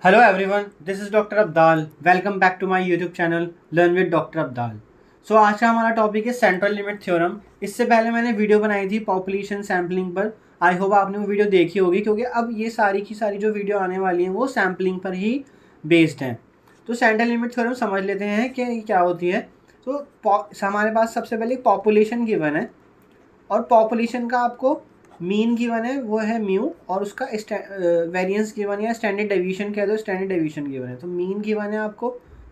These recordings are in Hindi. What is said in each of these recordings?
Hello everyone, this is doctor Abdal. Welcome back to my YouTube channel learn with doctor Abdal. So आज का हमारा टॉपिक है सेंट्रल लिमिट थ्योरम। इससे पहले मैंने वीडियो बनाई थी पॉपुलेशन सैम्पलिंग पर। आई होप आपने वो वीडियो देखी होगी, क्योंकि अब ये सारी की सारी जो वीडियो आने वाली हैं वो सैम्पलिंग पर ही बेस्ड हैं। तो सेंट्रल लिमिट थ्योरम समझ लेते हैं कि ये क्या होती है। तो हमारे पास सबसे पहले पॉपुलेशन गिवन है, और पॉपुलेशन का आपको मीन गिवन है, वो है म्यू, और उसका वेरिएंस गिवन है या स्टैंडर्ड डेविएशन कह दो, स्टैंडर्ड डेविएशन गिवन है। तो मीन गिवन है आपको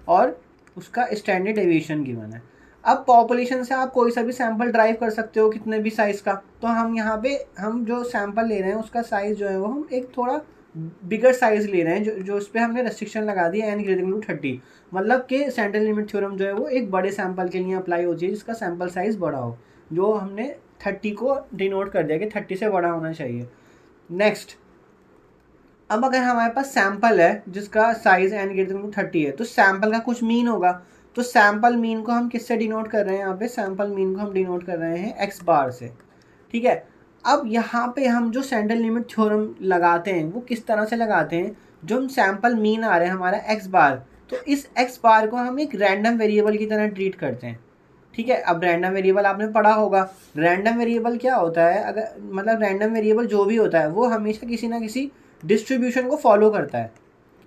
और उसका स्टैंडर्ड डेविएशन गिवन है। अब पॉपुलेशन से आप कोई सा भी सैंपल ड्राइव कर सकते हो, कितने भी साइज़ का। तो हम यहाँ पे हम जो सैंपल ले रहे हैं उसका साइज़ जो है वो हम एक थोड़ा बिगर साइज़ ले रहे हैं, जो उस पर हमने रेस्ट्रिक्शन लगा दी है n>30। मतलब कि सेंट्रल लिमिट थ्योरम जो है वो एक बड़े सैंपल के लिए अप्लाई होती है जिसका सैंपल साइज़ बड़ा हो। जो हमने 30 को डिनोट कर दिया कि 30 से बड़ा होना चाहिए। नेक्स्ट, अब अगर हमारे पास सैंपल है जिसका साइज n>30 है, तो सैंपल का कुछ मीन होगा। तो सैंपल मीन को हम किससे डिनोट कर रहे हैं? यहाँ पे सैंपल मीन को हम डिनोट कर रहे हैं x बार से। ठीक है। अब यहाँ पे हम जो सेंट्रल लिमिट थ्योरम लगाते हैं वो किस तरह से लगाते हैं? जो हम सैंपल मीन आ रहे हैं हमारा x बार, तो इस x बार को हम एक रैंडम वेरिएबल की तरह ट्रीट करते हैं। ठीक है। अब रैंडम वेरिएबल आपने पढ़ा होगा। रैंडम वेरिएबल क्या होता है? अगर मतलब रैंडम वेरिएबल जो भी होता है वो हमेशा किसी ना किसी डिस्ट्रीब्यूशन को फॉलो करता है।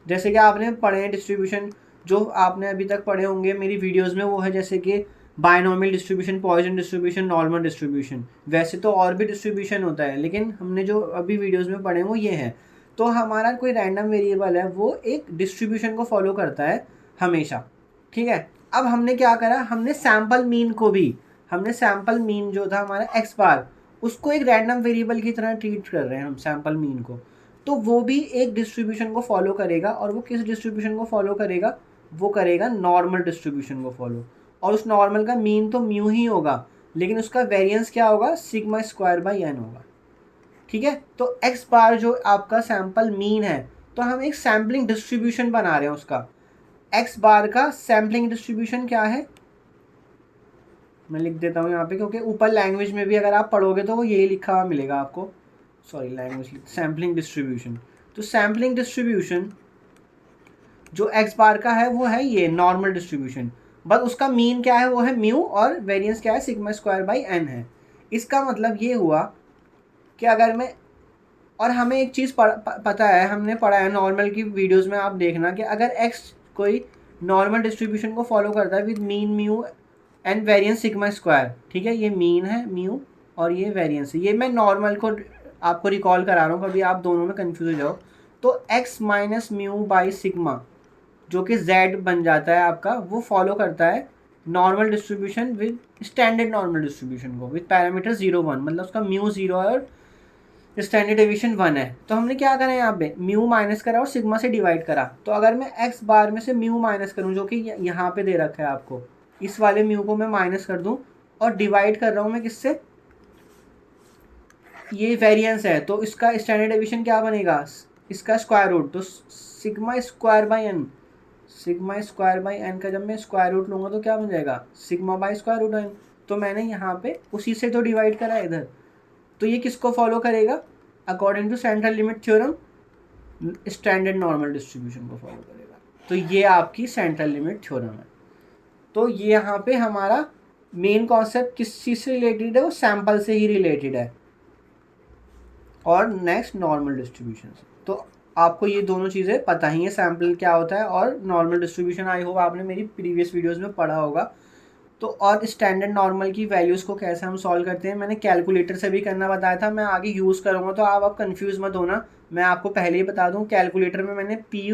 जैसे कि आपने पढ़े हैं डिस्ट्रीब्यूशन, जो आपने अभी तक पढ़े होंगे मेरी वीडियोस में, वो है जैसे कि binomial distribution, Poisson distribution, normal distribution. वैसे तो और भी डिस्ट्रीब्यूशन होता है, लेकिन हमने जो अभी वीडियोस में पढ़े हैं वो ये है। तो हमारा कोई रैंडम वेरिएबल है वो एक डिस्ट्रीब्यूशन को फॉलो करता है हमेशा। ठीक है। अब हमने क्या करा, हमने सैंपल मीन को भी, हमने सैंपल मीन जो था हमारा एक्स बार, उसको एक रैंडम वेरिएबल की तरह ट्रीट कर रहे हैं हम सैंपल मीन को। तो वो भी एक डिस्ट्रीब्यूशन को फॉलो करेगा, और वो किस डिस्ट्रीब्यूशन को फॉलो करेगा? वो करेगा नॉर्मल डिस्ट्रीब्यूशन को फॉलो। और उस नॉर्मल का मीन तो म्यू ही होगा, लेकिन उसका वेरिएंस क्या होगा? सिग्मा स्क्वायर बाई एन होगा। ठीक है। तो एक्स बार जो आपका सैंपल मीन है, तो हम एक सैम्पलिंग डिस्ट्रीब्यूशन बना रहे हैं उसका। एक्स बार का सैम्पलिंग डिस्ट्रीब्यूशन क्या है? मैं लिख देता हूँ यहाँ पे, क्योंकि ऊपर लैंग्वेज में भी अगर आप पढ़ोगे तो वो यही लिखा हुआ मिलेगा आपको। Sorry, language sampling distribution. तो सैम्पलिंग डिस्ट्रीब्यूशन जो एक्स बार का है वो है ये नॉर्मल डिस्ट्रीब्यूशन। बस उसका मीन क्या है? वो है म्यू, और वेरिएंस क्या है? सिग्मा स्क्वायर बाई एन है। इसका मतलब ये हुआ कि अगर मैं, और हमें एक चीज़ पता है, हमने पढ़ा है नॉर्मल की वीडियोस में, आप देखना कि अगर एक्स कोई नॉर्मल डिस्ट्रीब्यूशन को फॉलो करता है with mean mu and variance sigma square. ठीक है। ये मीन है म्यू और ये वेरिएंस है। ये मैं नॉर्मल को आपको रिकॉल करा रहा हूँ, कभी आप दोनों में कंफ्यूज हो जाओ। तो x minus mu by sigma जो कि z बन जाता है आपका, वो फॉलो करता है normal distribution with standard normal distribution को, विद पैरामीटर 0 1। मतलब उसका म्यू 0 है और स्टैंडर्ड डेविएशन 1 है। तो हमने क्या करा यहाँ पे? म्यू माइनस करा और सिग्मा से डिवाइड करा। तो अगर मैं एक्स बार में से म्यू माइनस करूँ, जो कि यहाँ पे दे रखा है आपको, इस वाले म्यू को मैं माइनस कर दूँ, और डिवाइड कर रहा हूँ मैं किससे? ये वेरिएंस है, तो इसका स्टैंडर्ड डेविएशन क्या बनेगा? इसका स्क्वायर रूट। तो sigma square by n, sigma square by n का जब मैं स्क्वायर रूट लूँगा तो क्या बन जाएगा? Sigma by square root n. तो मैंने यहाँ पे उसी से तो डिवाइड करा इधर। तो ये किसको फॉलो करेगा? According to central limit theorem standard normal distribution को फॉलो करेगा। तो ये आपकी सेंट्रल लिमिट थ्योरम है। तो ये यहाँ पे हमारा मेन कॉन्सेप्ट किस चीज़ से रिलेटेड है? वो सैंपल से ही रिलेटेड है, और नेक्स्ट नॉर्मल डिस्ट्रीब्यूशन से। तो आपको ये दोनों चीज़ें पता ही है, सैंपल क्या होता है और नॉर्मल डिस्ट्रीब्यूशन। आई होप आपने मेरी प्रीवियस वीडियोस में पढ़ा होगा। तो और स्टैंडर्ड नॉर्मल की वैल्यूज़ को कैसे हम सॉल्व करते हैं, मैंने कैलकुलेटर से भी करना बताया था। मैं आगे यूज़ करूँगा, तो आप अब कंफ्यूज मत होना। मैं आपको पहले ही बता दूँ, कैलकुलेटर में मैंने पी,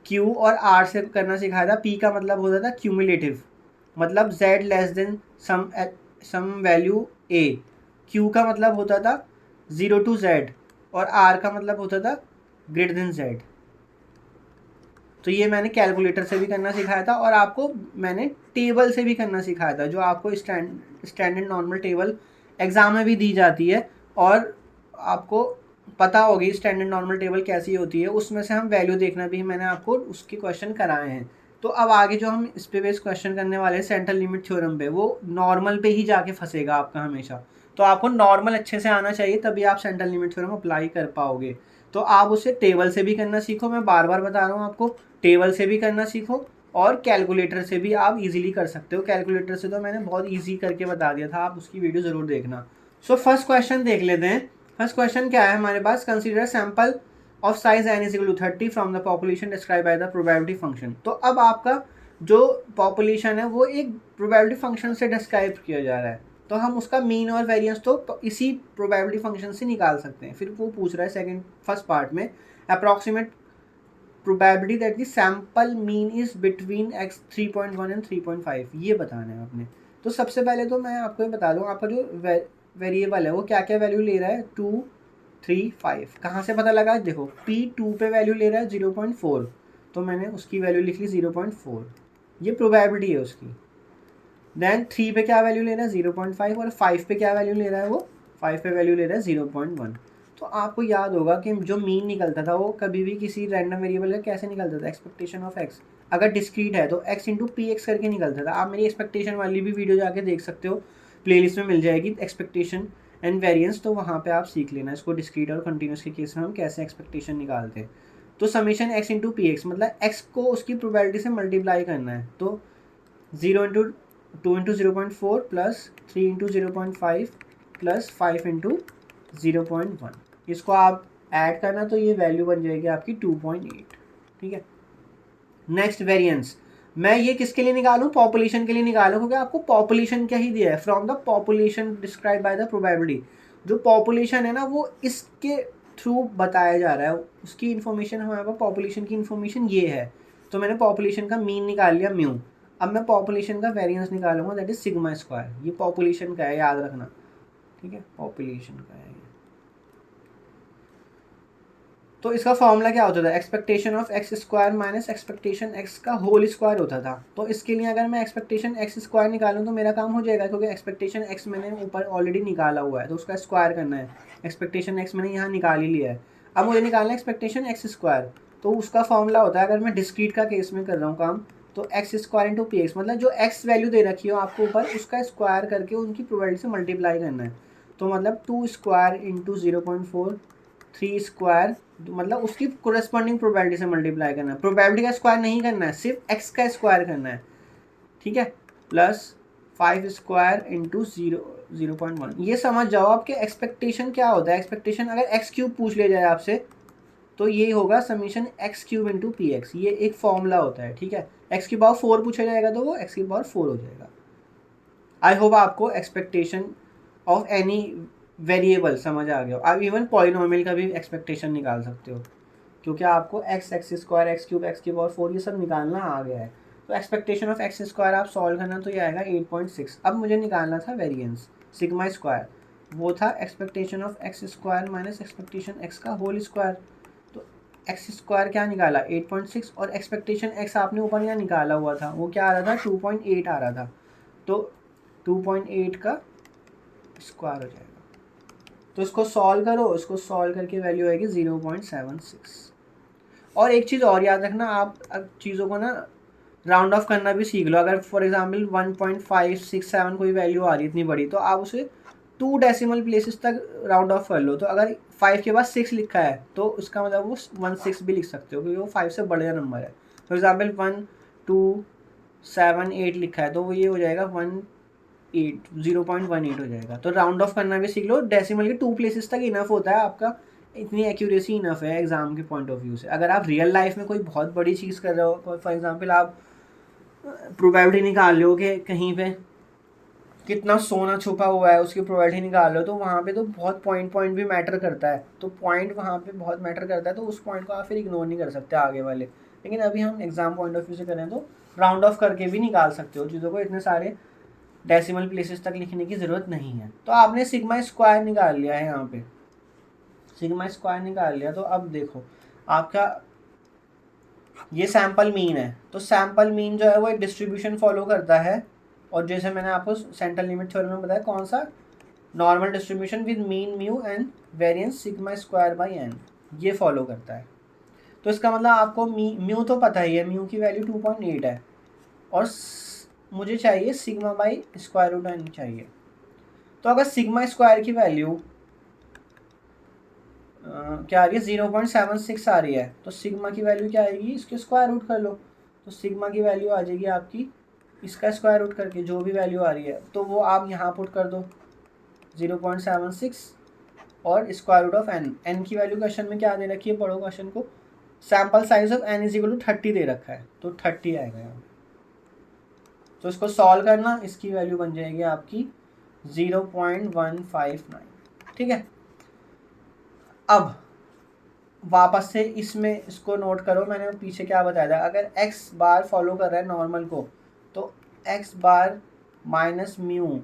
क्यू और आर से करना सिखाया था। पी का मतलब होता था क्यूमुलेटिव, मतलब z less than some value a। Q का मतलब होता था 0 to z, और आर का मतलब होता था ग्रेटर देन z। तो ये मैंने कैलकुलेटर से भी करना सिखाया था, और आपको मैंने टेबल से भी करना सिखाया था, जो आपको स्टैंडर्ड नॉर्मल टेबल एग्ज़ाम में भी दी जाती है, और आपको पता होगी स्टैंडर्ड नॉर्मल टेबल कैसी होती है। उसमें से हम वैल्यू देखना भी मैंने आपको उसके क्वेश्चन कराए हैं। तो अब आगे जो हम इस पे बेस क्वेश्चन करने वाले हैं सेंट्रल लिमिट थ्योरम पे, वो नॉर्मल पे ही जाके फंसेगा आपका हमेशा। तो आपको नॉर्मल अच्छे से आना चाहिए, तभी आप सेंट्रल लिमिट थ्योरम अप्लाई कर पाओगे। तो आप उसे टेबल से भी करना सीखो, मैं बार बार बता रहा हूँ आपको, टेबल से भी करना सीखो और कैलकुलेटर से भी आप इजीली कर सकते हो। कैलकुलेटर से तो मैंने बहुत इजी करके बता दिया था, आप उसकी वीडियो ज़रूर देखना। सो फर्स्ट क्वेश्चन देख लेते हैं। फर्स्ट क्वेश्चन क्या है हमारे पास, consider sample of size n is equal to 30 from the population describe by the probability function. तो अब आपका जो पॉपुलेशन है वो एक प्रोबेबिलिटी फंक्शन से डिस्क्राइब किया जा रहा है, तो हम उसका मीन और वेरिएंस तो इसी प्रोबेबिलिटी फंक्शन से निकाल सकते हैं। फिर वो पूछ रहा है फर्स्ट पार्ट में, approximate probability that the sample mean is between x 3.1 and 3.5, ये बताना है आपने। तो सबसे पहले तो मैं आपको ये बता दूँ, आपका जो वेरिएबल है वो क्या क्या वैल्यू ले रहा है, 2 3 5। कहाँ से पता लगा, देखो P2 पे वैल्यू ले रहा है 0.4, तो मैंने उसकी वैल्यू लिख ली 0.4, ये प्रोबेबिलिटी है उसकी। देन 3 पे क्या वैल्यू ले रहा है 0.5, और 5 पे क्या वैल्यू ले रहा है, वो 5 पे वैल्यू ले रहा है 0.1। तो आपको याद होगा कि जो मीन निकलता था वो कभी भी किसी रैंडम वेरिएबल का कैसे निकलता था, एक्सपेक्टेशन ऑफ एक्स। अगर डिस्क्रीट है तो x इंटू पी एक्स करके निकलता था। आप मेरी एक्सपेक्टेशन वाली भी वीडियो जाके देख सकते हो, प्लेलिस्ट में मिल जाएगी एक्सपेक्टेशन एंड वेरिएंस, तो वहाँ पे आप सीख लेना इसको डिस्क्रीट और कंटिन्यूस के केस में हम कैसे एक्सपेक्टेशन निकालते हैं। तो summation x into P x मतलब x को उसकी प्रोबेबिलिटी से मल्टीप्लाई करना है, तो 0 into 2 into 0.4 plus 3 into 0.5 plus 5 into 0.1, इसको आप ऐड करना तो ये वैल्यू बन जाएगी आपकी 2.8। ठीक है, नेक्स्ट वेरिएंस, मैं ये किसके लिए निकालूं, पॉपुलेशन के लिए निकालूं, क्योंकि आपको पॉपुलेशन क्या ही दिया है, from the population describe by the probability. जो पॉपुलेशन है ना वो इसके थ्रू बताया जा रहा है, उसकी इन्फॉर्मेशन हमारे पास, पॉपुलेशन की इन्फॉर्मेशन ये है। तो मैंने पॉपुलेशन का मीन निकाल लिया म्यू, अब मैं पॉपुलेशन का वेरिएंस निकालूंगा, दैट इज सिग्मा स्क्वायर। ये पॉपुलेशन का है, याद रखना। ठीक है, पॉपुलेशन का है। तो इसका फॉर्मूला क्या होता था, expectation of x square minus expectation x का होल स्क्वायर होता था। तो इसके लिए अगर मैं एक्सपेक्टेशन एक्स स्क्वायर निकालूं तो मेरा काम हो जाएगा, क्योंकि एक्सपेक्टेशन एक्स मैंने ऊपर ऑलरेडी निकाला हुआ है, तो उसका स्क्वायर करना है। एक्सपेक्टेशन एक्स मैंने यहाँ निकाल ही लिया है, अब मुझे निकालना है एक्सपेक्टेशन एक्स स्क्वायर। तो उसका फॉर्मूला होता है, अगर मैं डिस्क्रीट का केस में कर रहा हूँ काम, तो x square into P x, मतलब जो एक्स वैल्यू दे रखी हो आपको ऊपर, उसका स्क्वायर करके उनकी प्रोबेबिलिटी से मल्टीप्लाई करना है। तो मतलब 2 स्क्वायर इंटू 0.4, 3 स्क्वायर, मतलब उसकी कोरेस्पॉन्डिंग प्रोबेबिलिटी से मल्टीप्लाई करना है। प्रोबेबिलिटी का स्क्वायर नहीं करना है, सिर्फ एक्स का स्क्वायर करना है। ठीक है, प्लस 5 स्क्वायर इंटू 0.1। ये समझ जाओ आपके एक्सपेक्टेशन क्या होता है। एक्सपेक्टेशन अगर एक्स क्यूब पूछ लिया जाए आपसे तो ये होगा summation x cube into P x, ये एक फॉर्मूला होता है। ठीक है, एक्स की पावर 4 पूछा जाएगा तो वो एक्स की पावर 4 हो जाएगा। आई होप आपको एक्सपेक्टेशन ऑफ एनी वेरिएबल समझ आ गया हो। आप इवन पॉलिनोमियल का भी एक्सपेक्टेशन निकाल सकते हो, क्योंकि आपको x x square x cube x की पावर 4 ये सब निकालना आ गया है। तो एक्सपेक्टेशन ऑफ एक्स स्क्वायर आप सॉल्व करना तो ये आएगा 8.6। अब मुझे निकालना था वेरिएंस सिग्मा स्क्वायर, वो था expectation of x square minus expectation x का होल स्क्वायर। तो एक्स स्क्वायर क्या निकाला 8.6, और एक्सपेक्टेशन एक्स आपने ऊपर यहाँ निकाला हुआ था, वो क्या आ रहा था 2.8 आ रहा था। तो 2.8 का स्क्वायर हो जाएगा। तो इसको सॉल्व करो, इसको सॉल्व करके वैल्यू आएगी 0.76। और एक चीज़ और याद रखना, आप अब चीज़ों को ना राउंड ऑफ करना भी सीख लो। अगर फॉर एग्जांपल 1.567 कोई वैल्यू आ रही है इतनी बड़ी, तो आप उसे 2 डेसिमल प्लेसेस तक राउंड ऑफ कर लो। तो अगर 5 के बाद 6 लिखा है तो उसका मतलब वो 16 भी लिख सकते हो, क्योंकि वो 5 से बड़ा नंबर है। फॉर एग्जाम्पल 1278 लिखा है तो वो ये हो जाएगा 0.18 हो जाएगा। तो राउंड ऑफ करना भी सीख लो, डेसिमल के 2 प्लेसेस तक इनफ होता है आपका, इतनी एक्यूरेसी इनफ है एग्जाम के पॉइंट ऑफ व्यू से। अगर आप रियल लाइफ में कोई बहुत बड़ी चीज़ कर रहे हो, फॉर एग्जांपल आप प्रोबेबिलिटी निकाल लो कि कहीं पे कितना सोना छुपा हुआ है, उसकी प्रोबेबिलिटी निकाल लो, तो वहाँ पे तो बहुत पॉइंट भी मैटर करता है। तो पॉइंट वहाँ पे बहुत मैटर करता है, तो उस पॉइंट को आप फिर इग्नोर नहीं कर सकते आगे वाले। लेकिन अभी हम एग्जाम पॉइंट ऑफ व्यू से करें तो राउंड ऑफ करके भी निकाल सकते हो चीज़ों को, इतने सारे डेसिमल प्लेसेस तक लिखने की ज़रूरत नहीं है। तो आपने सिग्मा स्क्वायर निकाल लिया है, यहाँ पे सिग्मा स्क्वायर निकाल लिया। तो अब देखो आपका ये सैम्पल मीन है, तो सैम्पल मीन जो है वो एक डिस्ट्रीब्यूशन फॉलो करता है, और जैसे मैंने आपको सेंट्रल लिमिट थ्योरम में बताया कौन सा, normal distribution with mean mu and variance sigma square by n, ये फॉलो करता है। तो इसका मतलब आपको म्यू तो पता ही है, म्यू की वैल्यू 2.8 है, और मुझे चाहिए sigma by square root n चाहिए। तो अगर सिग्मा स्क्वायर की वैल्यू क्या आ रही है 0.76 आ रही है, तो सिग्मा की वैल्यू क्या आएगी, इसके स्क्वायर रूट कर लो, तो सिग्मा की वैल्यू आ जाएगी आपकी इसका स्क्वायर रूट करके जो भी वैल्यू आ रही है, तो वो आप यहाँ पुट कर दो 0.76 और square root of n. N की वैल्यू क्वेश्चन में क्या दे रखी है, पढ़ो क्वेश्चन को, sample size of n is equal to 30 दे रखा है, तो 30 आएगा यहाँ। तो इसको सॉल्व करना, इसकी वैल्यू बन जाएगी आपकी 0.159। ठीक है, अब वापस से इसमें इसको नोट करो, मैंने पीछे क्या बताया था, अगर x बार फॉलो कर रहा है नॉर्मल को, तो x bar minus mu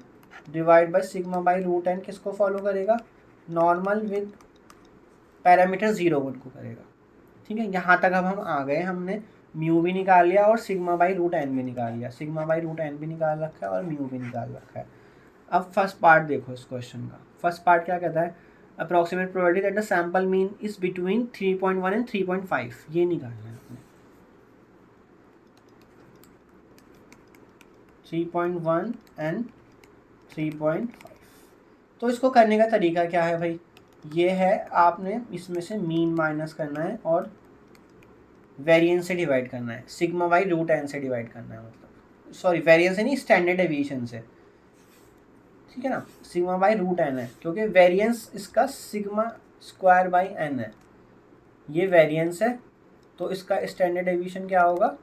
divide by sigma by root n किसको फॉलो करेगा, नॉर्मल विद पैरामीटर 0 को करेगा। ठीक है, यहाँ तक अब हम आ गए, हमने म्यू भी निकाल लिया और सिग्मा बाई रूट एन भी निकाल लिया, सिग्मा बाई रूट एन भी निकाल रखा है और म्यू भी निकाल रखा है। अब फर्स्ट पार्ट देखो इस क्वेश्चन का, फर्स्ट पार्ट क्या कहता है, approximate probability that the sample mean is between 3.1 and 3.5, ये निकालना है आपने। 3.1 एंड 3.5, तो इसको करने का तरीका क्या है भाई, ये है आपने इसमें से मीन माइनस करना है और वेरिएंस से डिवाइड करना है, सिग्मा बाई रूट एन से डिवाइड करना है, मतलब सॉरी वेरिएंस से नहीं, स्टैंडर्ड डेविएशन से। ठीक है ना, सिग्मा बाई रूट एन है, क्योंकि वेरिएंस इसका सिग्मा स्क्वायर बाई एन है, ये वेरिएंस है, तो इसका स्टैंडर्ड डेविएशन क्या होगा,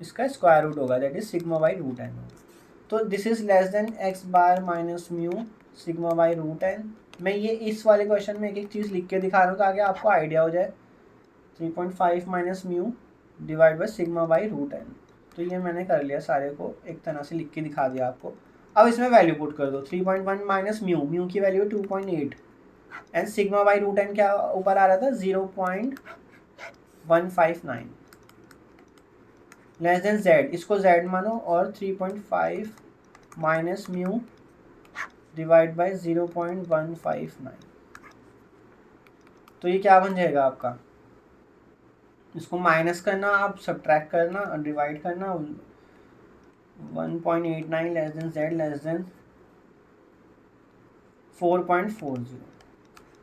इसका स्क्वायर रूट होगा, that is sigma by root n. तो this is less than x bar minus mu sigma by root n. मैं ये इस वाले क्वेश्चन में एक एक चीज़ लिख के दिखा रहा हूँ ताकि आपको आइडिया हो जाए। 3.5 minus mu divide by sigma by root n, तो ये मैंने कर लिया, सारे को एक तरह से लिख के दिखा दिया आपको। अब इसमें वैल्यू पुट कर दो, 3.1 माइनस म्यू, म्यू की value 2.8 and sigma by root n क्या ऊपर आ रहा था 0.159 लेस देन जेड, इसको जेड मानो और 3.5 माइनस म्यू डिवाइड बाई 0.159, तो ये क्या बन जाएगा आपका, इसको माइनस करना, आप सब्ट्रैक्ट करना और डिवाइड करना, 1.89 less than Z less than 4.40।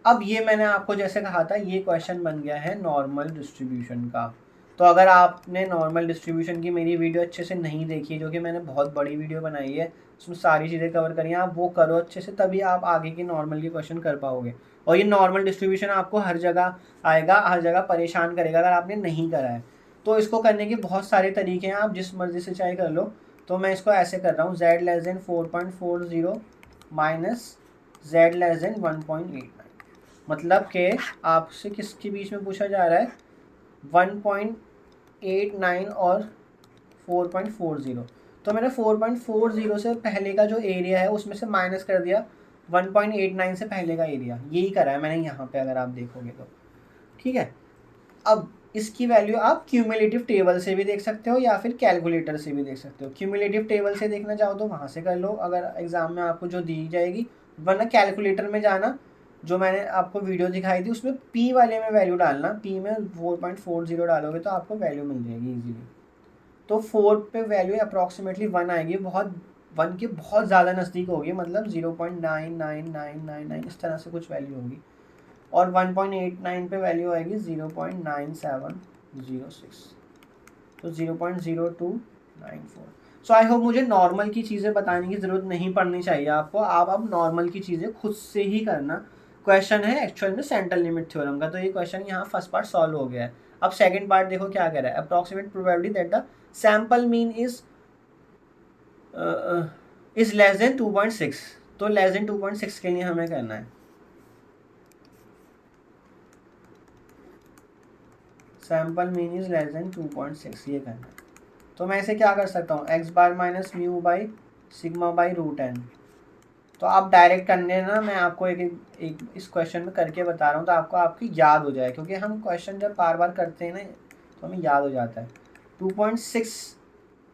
अब ये मैंने आपको जैसे कहा था, ये क्वेश्चन बन गया है नॉर्मल डिस्ट्रीब्यूशन का। तो अगर आपने नॉर्मल डिस्ट्रीब्यूशन की मेरी वीडियो अच्छे से नहीं देखी है, जो कि मैंने बहुत बड़ी वीडियो बनाई है, उसमें सारी चीज़ें कवर करी हैं, आप वो करो अच्छे से, तभी आप आगे के नॉर्मल के क्वेश्चन कर पाओगे। और ये नॉर्मल डिस्ट्रीब्यूशन आपको हर जगह आएगा, हर जगह परेशान करेगा अगर आपने नहीं करा है। तो इसको करने के बहुत सारे तरीके हैं, आप जिस मर्जी से चाहे कर लो। तो मैं इसको ऐसे कर रहा हूँ, z less then 4.40 minus z less then 1.89, मतलब कि आपसे किसके बीच में पूछा जा रहा है, 1.89 और 4.40। तो मैंने 4.40 से पहले का जो एरिया है उसमें से माइनस कर दिया 1.89 से पहले का एरिया, यही करा है मैंने यहाँ पे, अगर आप देखोगे तो। ठीक है, अब इसकी वैल्यू आप क्यूमुलेटिव टेबल से भी देख सकते हो या फिर कैलकुलेटर से भी देख सकते हो। क्यूमुलेटिव टेबल से देखना चाहो तो वहाँ से कर लो अगर एग्जाम में आपको जो दी जाएगी, वरना कैलकुलेटर में जाना, जो मैंने आपको वीडियो दिखाई थी उसमें पी वाले में वैल्यू डालना, पी में 4.40 डालोगे तो आपको वैल्यू मिल जाएगी इजीली। तो 4 पे वैल्यू अप्रॉक्सीमेटली 1 आएगी, बहुत 1 के बहुत ज़्यादा नज़दीक होगी, मतलब 0.99999 इस तरह से कुछ वैल्यू होगी। और 1.89 पे वैल्यू आएगी 0.9706, तो 0.0294। सो आई होप मुझे नॉर्मल की चीज़ें बताने की ज़रूरत नहीं पड़नी चाहिए आपको, आप अब नॉर्मल की चीज़ें खुद से ही करना। क्वेश्चन है एक्चुअल में सेंट्रल लिमिट थ्योरम का, तो ये क्वेश्चन यहाँ फर्स्ट पार्ट सॉल्व हो गया है। अब सेकंड पार्ट देखो क्या कह रहा है, approximate probability that the sample mean is less then 2.6, तो लेस देन 2.6 के लिए हमें करना है, sample mean is less then 2.6, ये करना है। तो मैं इसे क्या कर सकता हूँ, x bar minus mu by sigma by root n. तो आप डायरेक्ट करने ना, मैं आपको एक इस क्वेश्चन में करके बता रहा हूँ, तो आपको आपकी याद हो जाए, क्योंकि हम क्वेश्चन जब बार बार करते हैं ना तो हमें याद हो जाता है। 2.6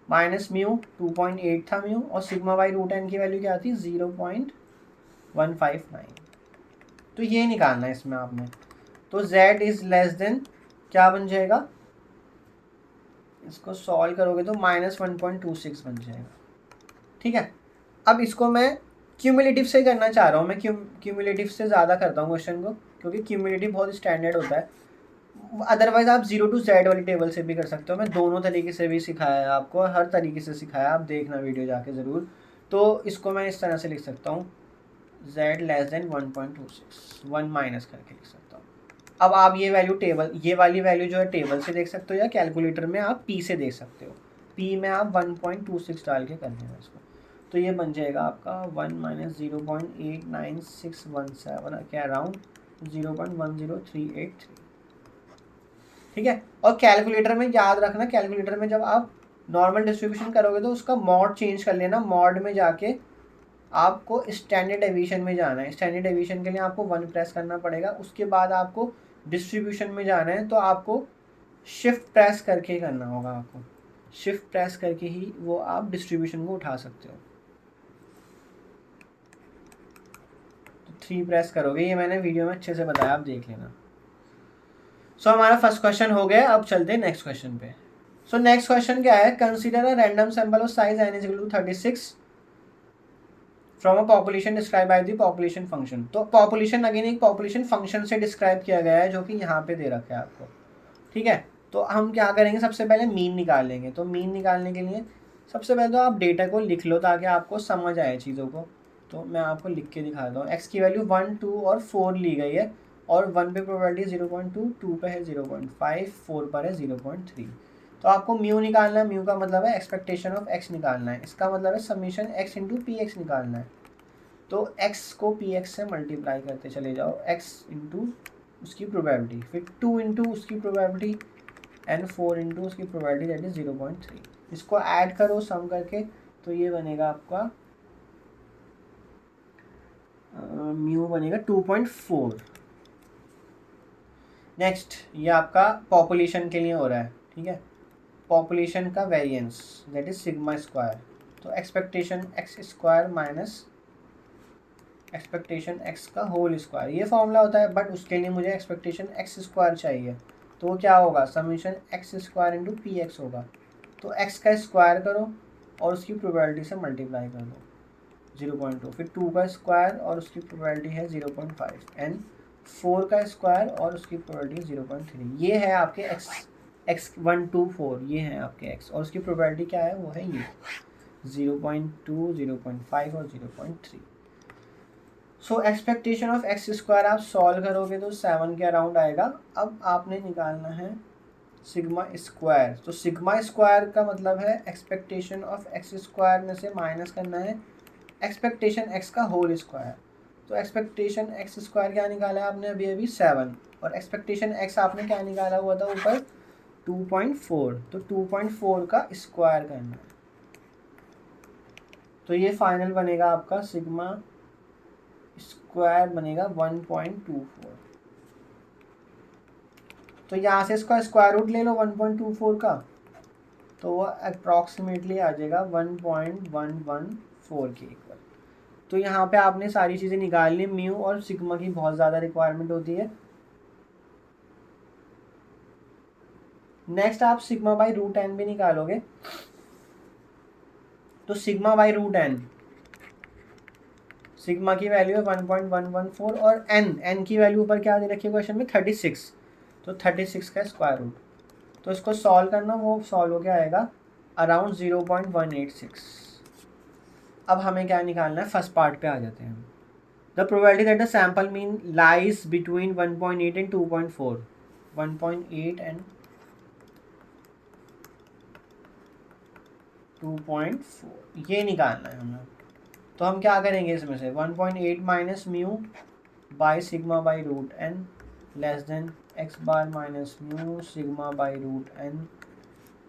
माइनस म्यू 2.8 था म्यू, और सिग्मा बाई रूट एन की वैल्यू क्या थी 0.159, तो ये निकालना है इसमें आपने। तो z इज लेस देन क्या बन जाएगा, इसको सॉल्व करोगे तो -1.26 बन जाएगा। ठीक है, अब इसको मैं क्यूमुलेटिव से करना चाह रहा हूँ, मैं क्यूमुलेटिव से ज़्यादा करता हूँ क्वेश्चन को, क्योंकि क्यूमुलेटिव बहुत स्टैंडर्ड होता है। अदरवाइज आप 0 टू Z वाली टेबल से भी कर सकते हो, मैं दोनों तरीके से भी सिखाया है आपको, हर तरीके से सिखाया, आप देखना वीडियो जाके ज़रूर। तो इसको मैं इस तरह से लिख सकता हूँ, Z लेस देन 1.26, 1 माइनस करके लिख सकता हूँ। अब आप ये वैल्यू टेबल, ये वाली वैल्यू जो है टेबल से देख सकते हो या कैलकुलेटर में आप P से देख सकते हो। P में आप 1.26 डाल के कर लेना इसको, तो ये बन जाएगा आपका 1 माइनस 0.89617 क्या अराउंड 0.10383। ठीक है। और कैलकुलेटर में याद रखना, कैलकुलेटर में जब आप नॉर्मल डिस्ट्रीब्यूशन करोगे तो उसका मॉड चेंज कर लेना, मॉड में जाके आपको स्टैंडर्ड डेविएशन में जाना है। स्टैंडर्ड डेविएशन के लिए आपको 1 प्रेस करना पड़ेगा, उसके बाद आपको डिस्ट्रीब्यूशन में जाना है, तो आपको शिफ्ट प्रेस करके करना होगा, आपको शिफ्ट प्रेस करके ही वो आप डिस्ट्रीब्यूशन को उठा सकते हो। तो 3 प्रेस करोगे, ये मैंने वीडियो में अच्छे से बताया, आप देख लेना। सो हमारा फर्स्ट क्वेश्चन हो गया, अब चलते हैं नेक्स्ट क्वेश्चन पे। सो नेक्स्ट क्वेश्चन क्या है, consider a random sample of size n is equal to 36 from a population describe by the population function. तो पॉपुलेशन अगेन एक पॉपुलेशन फंक्शन से डिस्क्राइब किया गया है, जो कि यहाँ पे दे रखा है आपको। ठीक है, तो हम क्या करेंगे, सबसे पहले मीन निकाल लेंगे। तो मीन निकालने के लिए सबसे पहले तो आप डेटा को लिख लो ताकि आपको समझ आए चीज़ों को। तो मैं आपको लिख के दिखाता हूँ। एक्स की वैल्यू 1, 2 और 4 ली गई है, और 1 पे प्रोबेबिलिटी 0.2, 2 पे है 0.5, 4 पर है 0.3। तो आपको म्यू निकालना है, म्यू का मतलब है एक्सपेक्टेशन ऑफ एक्स निकालना है, इसका मतलब है summation x into P x निकालना है। तो एक्स को पी एक्स से मल्टीप्लाई करते चले जाओ, एक्स इंटू उसकी प्रोबेबिलिटी, फिर 2 इंटू उसकी प्रोबेबिलिटी एंड 4 इंटू उसकी प्रोबेबिलिटी दैट इज 0.3। इसको ऐड करो सम करके, तो ये बनेगा आपका म्यू बनेगा 2.4। नेक्स्ट, ये आपका पॉपुलेशन के लिए हो रहा है। ठीक है, पॉपुलेशन का variance that is sigma square. तो expectation x square minus expectation x का होल स्क्वायर, ये फॉर्मूला होता है, बट उसके लिए मुझे एक्सपेक्टेशन एक्स स्क्वायर चाहिए। तो वो क्या होगा, summation x square into P x होगा। तो एक्स का स्क्वायर करो और उसकी प्रोबेबिलिटी से मल्टीप्लाई कर दो, 0.2, फिर 2 का स्क्वायर और उसकी प्रोबेबिलिटी है 0.5, एंड 4 का स्क्वायर और उसकी प्रोबेबिलिटी 0.3। ये है आपके एक्स 1, 2, 4, ये हैं आपके एक्स, और उसकी प्रोबेबिलिटी क्या है, वो है ये 0.2, 0.5 और 0.3। So expectation of x square आप सॉल्व करोगे तो 7 के अराउंड आएगा। अब आपने निकालना है सिग्मा स्क्वायर। तो सिग्मा स्क्वायर का मतलब है एक्सपेक्टेशन ऑफ एक्स स्क्वायर में से माइनस करना है एक्सपेक्टेशन एक्स का होल स्क्वायर। तो एक्सपेक्टेशन एक्स स्क्वायर क्या निकाला है आपने अभी अभी 7, और एक्सपेक्टेशन एक्स आपने क्या निकाला हुआ था ऊपर 2.4, तो 2.4 का स्क्वायर करना है। तो ये फाइनल बनेगा आपका सिग्मा स्क्वायर बनेगा 1.24। तो यहाँ से इसका स्क्वायर रूट ले लो 1.24 का, तो वो अप्रॉक्सीमेटली आ जाएगा 1.114 के इक्वल। तो यहाँ पे आपने सारी चीज़ें निकाल ली, म्यू और सिग्मा की बहुत ज़्यादा रिक्वायरमेंट होती है। नेक्स्ट आप सिग्मा बाई रूट एन भी निकालोगे। तो sigma by root n, sigma की वैल्यू है 1.114, और एन की वैल्यू ऊपर क्या दे रखी है क्वेश्चन में 36, तो 36 का स्क्वायर रूट। तो इसको सॉल्व करना, वो सॉल्व हो गया आएगा अराउंड 0.186। अब हमें क्या निकालना है, फर्स्ट पार्ट पे आ जाते हैं। The probability that the sample mean lies between 1.8 and 2.4, 1.8 and 2.4 ये निकालना है हमें। तो हम क्या करेंगे इसमें से 1.8 minus mu by sigma by root n less than x bar minus mu sigma by root n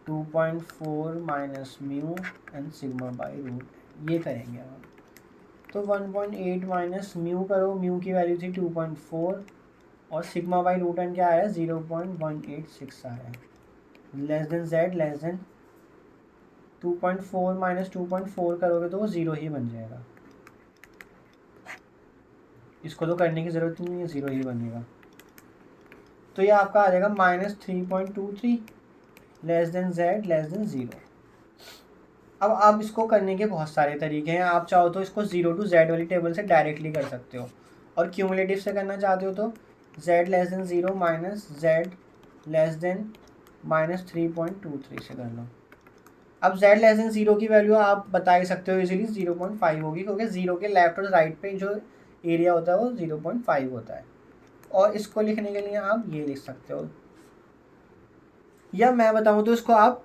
2.4 minus mu and sigma by root, ये करेंगे हम। तो 1.8 माइनस म्यू करो, म्यू की वैल्यू थी 2.4, और सिग्मा बाई रूट एन क्या आया 0.186 आया, less than Z less than 2.4 minus 2.4 करोगे तो वो 0 ही बन जाएगा। इसको तो करने की ज़रूरत नहीं है, 0 ही बनेगा। तो ये आपका आ जाएगा -3.23 less than Z less than 0। अब आप इसको करने के बहुत सारे तरीके हैं, आप चाहो तो इसको 0 टू जेड वाली टेबल से डायरेक्टली कर सकते हो, और क्यूमुलेटिव से करना चाहते हो तो z less then 0 minus z less then -3.23 से कर लो। अब z लेस देन 0 की वैल्यू आप बता ही सकते हो इजीली 0.5 होगी, क्योंकि 0 के लेफ्ट और राइट पे जो एरिया होता है वो 0.5 होता है। और इसको लिखने के लिए आप ये लिख सकते हो, या मैं बताऊं तो इसको आप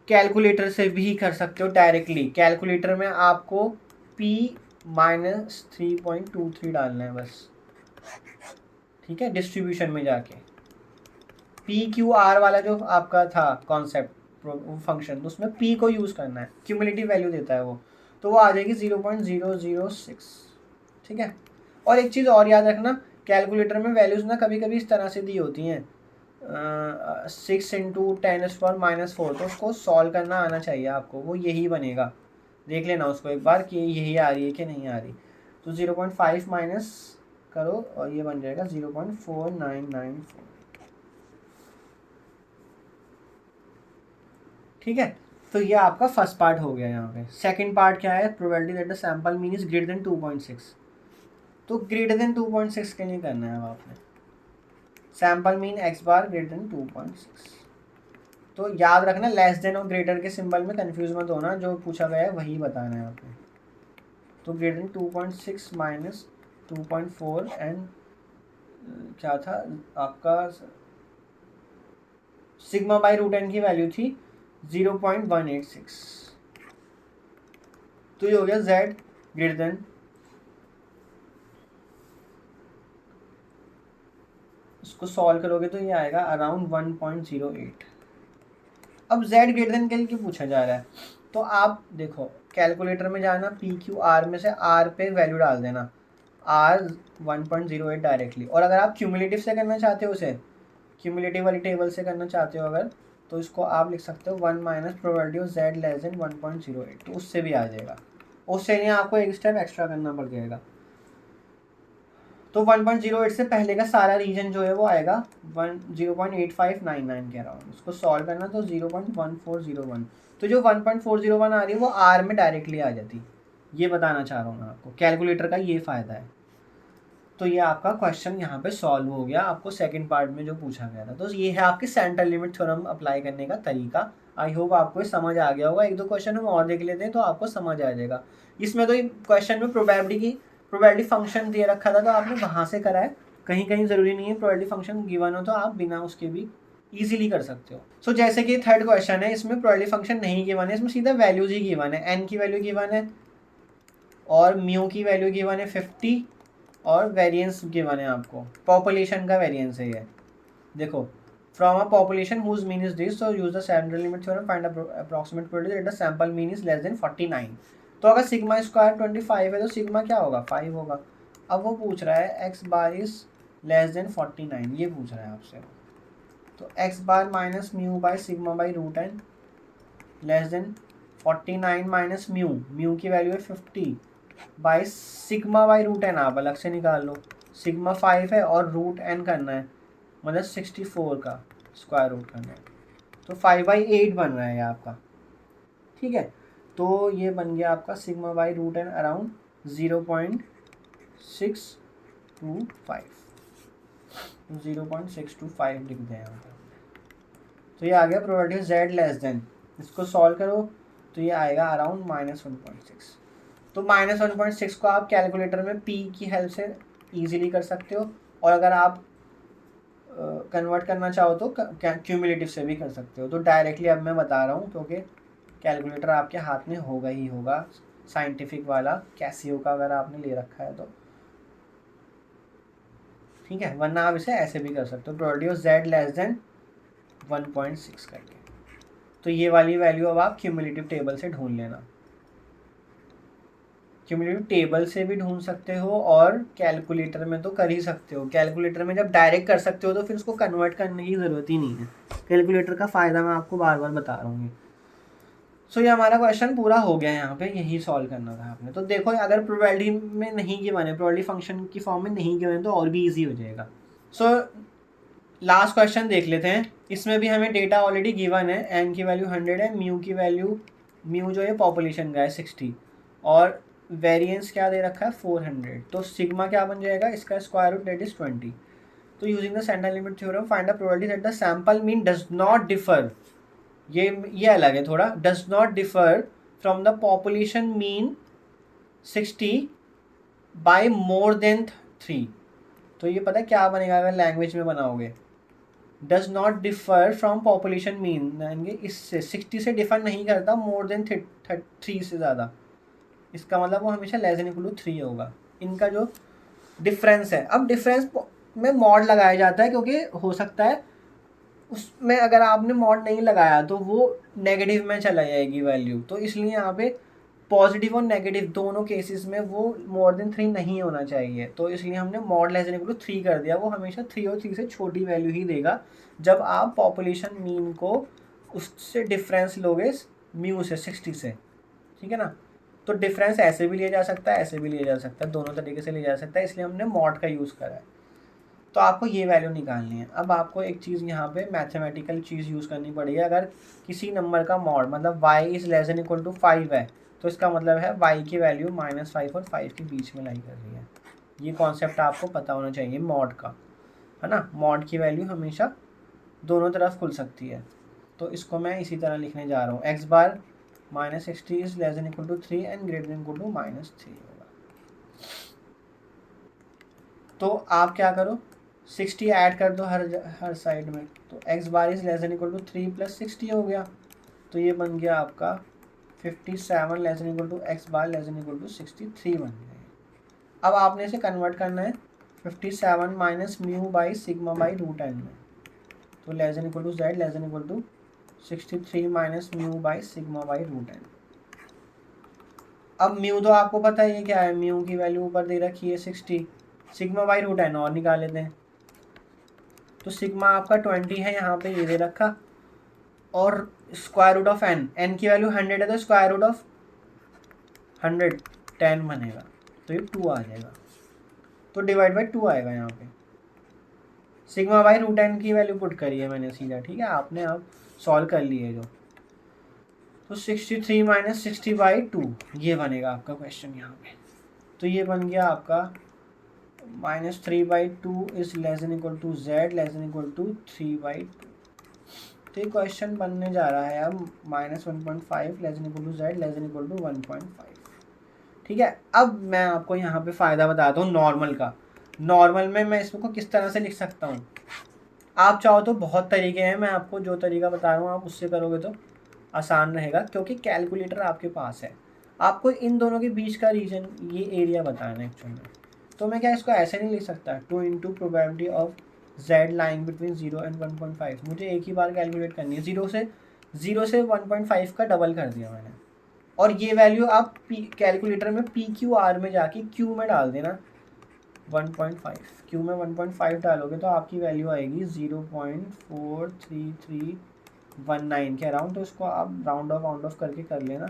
कैलकुलेटर से भी कर सकते हो डायरेक्टली। कैलकुलेटर में आपको p माइनस 3.23 डालना है बस, ठीक है। डिस्ट्रीब्यूशन में जाके PQR वाला जो आपका था कॉन्सेप्ट फंक्शन, तो उसमें p को यूज़ करना है, क्यूमुलेटिव वैल्यू देता है वो आ जाएगी 0.006, ठीक है। और एक चीज़ और याद रखना, कैलकुलेटर में वैल्यूज़ ना कभी कभी इस तरह से दी होती हैं 6 इंटू 10⁻⁻4, तो उसको सॉल्व करना आना चाहिए आपको, वो यही बनेगा। देख लेना उसको एक बार कि यही आ रही है कि नहीं आ रही। तो 0.5 माइनस करो और ये बन जाएगा 0.4994, ठीक है। तो ये आपका फर्स्ट पार्ट हो गया। यहाँ पे सेकंड पार्ट क्या है, probability that the sample mean is greater than 2.6। तो ग्रेटर देन 2.6 के लिए करना है अब आपने सैंपल मीन x बार ग्रेटर देन 2.6। तो याद रखना लेस देन और ग्रेटर के सिंबल में कंफ्यूज मत होना, जो पूछा गया है वही बताना है आपने। तो ग्रेटर देन 2.6 माइनस 2.4 एंड क्या था आपका सिग्मा बाई रूट एन की वैल्यू थी 0.186। तो ये हो गया z ग्रेटर देन, इसको सॉल्व करोगे तो ये आएगा अराउंड 1.08। अब z ग्रेटर देन के लिए पूछा जा रहा है, तो आप देखो कैलकुलेटर में जाना, PQR में से r पे वैल्यू डाल देना, r 1.08 डायरेक्टली। और अगर आप क्यूमुलेटिव से करना चाहते हो, उसे क्यूमुलेटिव वाली टेबल से करना चाहते हो अगर, तो इसको आप लिख सकते हो 1 minus probability of z less then 1.08, तो उससे भी आ जाएगा। उससे नहीं आपको एक स्टेप एक्स्ट्रा करना पड़ जाएगा। तो 1.08 से पहले का सारा रीजन जो है वो आएगा 0.8599 के अराउंड। उसको सॉल्व करना तो 0.1401, तो जो 1.401 आ रही है वो आर में डायरेक्टली आ जाती। ये बताना चाह रहा हूँ मैं आपको, कैलकुलेटर का ये फ़ायदा है। तो ये आपका क्वेश्चन यहाँ पे सॉल्व हो गया, आपको सेकंड पार्ट में जो पूछा गया था। तो ये है आपके सेंट्रल लिमिट थ्योरम अप्लाई करने का तरीका। आई होप आपको समझ आ गया होगा। एक दो क्वेश्चन हम और देख लेते हैं तो आपको समझ आ जाएगा। इसमें तो क्वेश्चन में प्रोबेबिलिटी फंक्शन दे रखा था, तो आपने वहाँ से करा है। कहीं कहीं ज़रूरी नहीं है प्रोबेबिलिटी फंक्शन गिवन हो, तो आप बिना उसके भी इजीली कर सकते हो। सो जैसे कि थर्ड क्वेश्चन है, इसमें प्रोबेबिलिटी फंक्शन नहीं गिवन है, इसमें सीधा वैल्यूज ही गिवन है। एन की वैल्यू गिवन है और म्यू की वैल्यू गिवन है 50, और वेरिएंस गिवन है आपको, पॉपुलेशन का वेरिएंस है ये। देखो from a population whose mean is this, so use the central limit theorem, find approximate probability that the sample mean is less than 49। तो अगर सिग्मा स्क्वायर 25 है तो सिग्मा क्या होगा, 5 होगा। अब वो पूछ रहा है x bar is less than 49, ये पूछ रहा है आपसे। तो x bar minus mu by sigma by root n less than 49 minus mu, mu की वैल्यू है 50 by sigma by root n, आप अलग से निकाल लो। सिग्मा 5 है और रूट एन करना है, मतलब 64 का स्क्वायर रूट करना है, तो 5/8 बन रहा है आपका, ठीक है। तो ये बन गया आपका sigma by root n around 0.625, 0.625 लिख दें यहाँ पर। तो ये आ गया प्रोबेबिलिटी z लेस देन, इसको सॉल्व करो तो ये आएगा अराउंड -1.6। तो -1.6 को आप कैलकुलेटर में p की हेल्प से ईजिली कर सकते हो, और अगर आप कन्वर्ट करना चाहो तो क्यूमुलेटिव से भी कर सकते हो। तो डायरेक्टली अब मैं बता रहा हूँ, क्योंकि कैलकुलेटर आपके हाथ में होगा ही होगा, साइंटिफिक वाला कैसियो का अगर आपने ले रखा है तो, ठीक है। वरना आप इसे ऐसे भी कर सकते हो, probability of z less then 1.6 करके। तो ये वाली वैल्यू अब आप क्यूमुलेटिव टेबल से ढूंढ लेना। क्यूमुलेटिव टेबल से भी ढूंढ सकते हो और कैलकुलेटर में तो कर ही सकते हो। कैलकुलेटर में जब डायरेक्ट कर सकते हो तो फिर उसको कन्वर्ट करने की ज़रूरत ही नहीं है। कैलकुलेटर का फ़ायदा मैं आपको बार बार बता रहा हूँ। सो ये हमारा क्वेश्चन पूरा हो गया, यहाँ पे यही सॉल्व करना था आपने। तो देखो अगर प्रोबेबिलिटी में नहीं गिवन है, प्रोबेबिलिटी फंक्शन की फॉर्म में नहीं गिवन है, तो और भी ईजी हो जाएगा। सो लास्ट क्वेश्चन देख लेते हैं। इसमें भी हमें डेटा ऑलरेडी गिवन है, एन की वैल्यू 100 है, म्यू की वैल्यू, म्यू जो है पॉपुलेशन का है 60, और वेरिएंस क्या दे रखा है 400। तो सिग्मा क्या बन जाएगा, इसका स्क्वायर रूट दैट इज 20। तो using the central limit theorem find the probability that the sample mean does not differ, ये अलग है थोड़ा, does not differ from the population mean 60 by more than 3। तो ये पता है क्या बनेगा अगर लैंग्वेज में बनाओगे, does not differ from population mean, यानी इससे 60 से डिफर नहीं करता मोर देन 3 से ज़्यादा, इसका मतलब वो हमेशा लेस देन इक्वल टू 3 होगा। इनका जो डिफरेंस है, अब डिफरेंस में मॉड लगाया जाता है क्योंकि हो सकता है उसमें अगर आपने मॉड नहीं लगाया तो वो नेगेटिव में चला जाएगी वैल्यू, तो इसलिए यहाँ पे पॉजिटिव और नेगेटिव दोनों केसेस में वो मोर देन 3 नहीं होना चाहिए, तो इसलिए हमने mod less than equal to 3 कर दिया। वो हमेशा 3 और 3 से छोटी वैल्यू ही देगा जब आप पॉपुलेशन मीन को उससे डिफरेंस लोगे म्यू से 60 से, ठीक है ना। तो डिफरेंस ऐसे भी लिया जा सकता है, ऐसे भी लिया जा सकता है, दोनों तरीके से लिया जा सकता है, इसलिए हमने मॉड का यूज़ करा है। तो आपको ये वैल्यू निकालनी है। अब आपको एक चीज़ यहाँ पे मैथमेटिकल चीज़ यूज़ करनी पड़ेगी। अगर किसी नंबर का मॉड मतलब y is less than equal to 5 है तो इसका मतलब है y की वैल्यू -5 और 5 के बीच में लाई कर रही है। ये कॉन्सेप्ट आपको पता होना चाहिए मॉड का, है ना। मॉड की वैल्यू हमेशा दोनों तरफ खुल सकती है। तो इसको मैं इसी तरह लिखने जा रहा हूँ, x bar -60 is less than equal to 3 and greater than equal to -3 होगा। तो आप क्या करो, 60 ऐड कर दो हर साइड में, तो x bar is less than equal to 3 + 60 हो गया। तो ये बन गया आपका 57 less than equal to x bar less than equal to 63 बन गया। अब आपने इसे कन्वर्ट करना है 57 minus mu by sigma by root n में, तो less than equal to z less than equal to 63 minus mu by sigma by root n. अब म्यू तो आपको पता है ये क्या है, म्यू की वैल्यू ऊपर दे रखी है 60, सिग्मा बाई रूट एन और निकाल लेते हैं। तो सिग्मा आपका 20 है, यहाँ पे ये दे रखा, और square root of n, n की वैल्यू 100 है तो स्क्वायर रूट ऑफ 100 10 बनेगा, तो ये 2 आ जाएगा, तो डिवाइड बाई 2 आएगा यहाँ पे। सिग्मा बाई रूट एन की वैल्यू पुट करी है मैंने सीधा, ठीक है, आपने अब सॉल्व कर लिए जो, तो 63 माइनस 60 बाई 2 ये बनेगा आपका क्वेश्चन यहाँ पे। तो ये बन गया आपका -3/2 is less than equal to z less than equal to 3/2। तो ये क्वेश्चन बनने जा रहा है अब -1.5 less than equal to z less than equal to 1.5, ठीक है। अब मैं आपको यहाँ पे फ़ायदा बताता हूँ नॉर्मल का। नॉर्मल में मैं इसको किस तरह से लिख सकता हूँ, आप चाहो तो बहुत तरीके हैं, मैं आपको जो तरीका बता रहा हूँ आप उससे करोगे तो आसान रहेगा, क्योंकि कैलकुलेटर आपके पास है। आपको इन दोनों के बीच का रीजन, ये एरिया बताना है एक्चुअली में। तो मैं क्या इसको ऐसे नहीं लिख सकता, 2 into probability of z lying between 0 and 1.5, मुझे एक ही बार कैलकुलेट करनी है, 0 से 1.5 का डबल कर दिया मैंने, और ये वैल्यू आप कैलकुलेटर में PQR में जाके Q में डाल देना 1.5, Q में 1.5 डालोगे तो आपकी वैल्यू आएगी 0.43319 के अराउंड। तो इसको आप राउंड ऑफ करके कर लेना,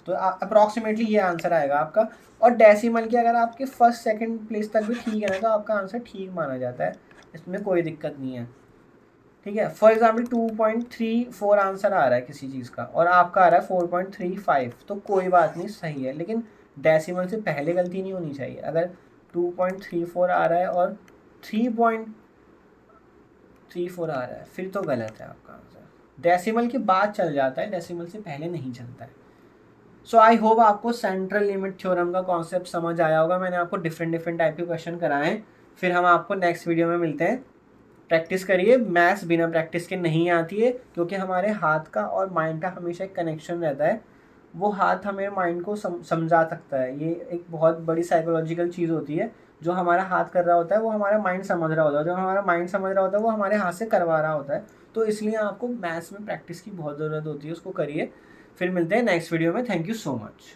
तो अप्रॉक्सीमेटली ये आंसर आएगा आपका। और डेसिमल की अगर आपके फर्स्ट सेकंड प्लेस तक भी ठीक है ना तो आपका आंसर ठीक माना जाता है, इसमें कोई दिक्कत नहीं है, ठीक है। फॉर एग्जांपल 2.34 आंसर आ रहा है किसी चीज़ का और आपका आ रहा है 4.35, तो कोई बात नहीं, सही है, लेकिन डेसिमल से पहले गलती नहीं होनी चाहिए। अगर 2.34 आ रहा है और 3.34 आ रहा है फिर तो गलत है आपका आंसर। डेसिमल के बाद चल जाता है, डेसिमल से पहले नहीं चलता है। सो आई होप आपको सेंट्रल लिमिट थ्योरम का कॉन्सेप्ट समझ आया होगा। मैंने आपको डिफरेंट टाइप के क्वेश्चन कराए हैं। फिर हम आपको नेक्स्ट वीडियो में मिलते हैं। प्रैक्टिस करिए, मैथ्स बिना प्रैक्टिस के नहीं आती है, क्योंकि हमारे हाथ का और माइंड का हमेशा एक कनेक्शन रहता है। वो हाथ हमें माइंड को समझा सकता है, ये एक बहुत बड़ी साइकोलॉजिकल चीज़ होती है। जो हमारा हाथ कर रहा होता है वो हमारा माइंड समझ रहा होता है, जो हमारा माइंड समझ रहा होता है वो हमारे हाथ से करवा रहा होता है। तो इसलिए आपको मैथ्स में प्रैक्टिस की बहुत ज़रूरत होती है, उसको करिए। फिर मिलते हैं नेक्स्ट वीडियो में। Thank you so much.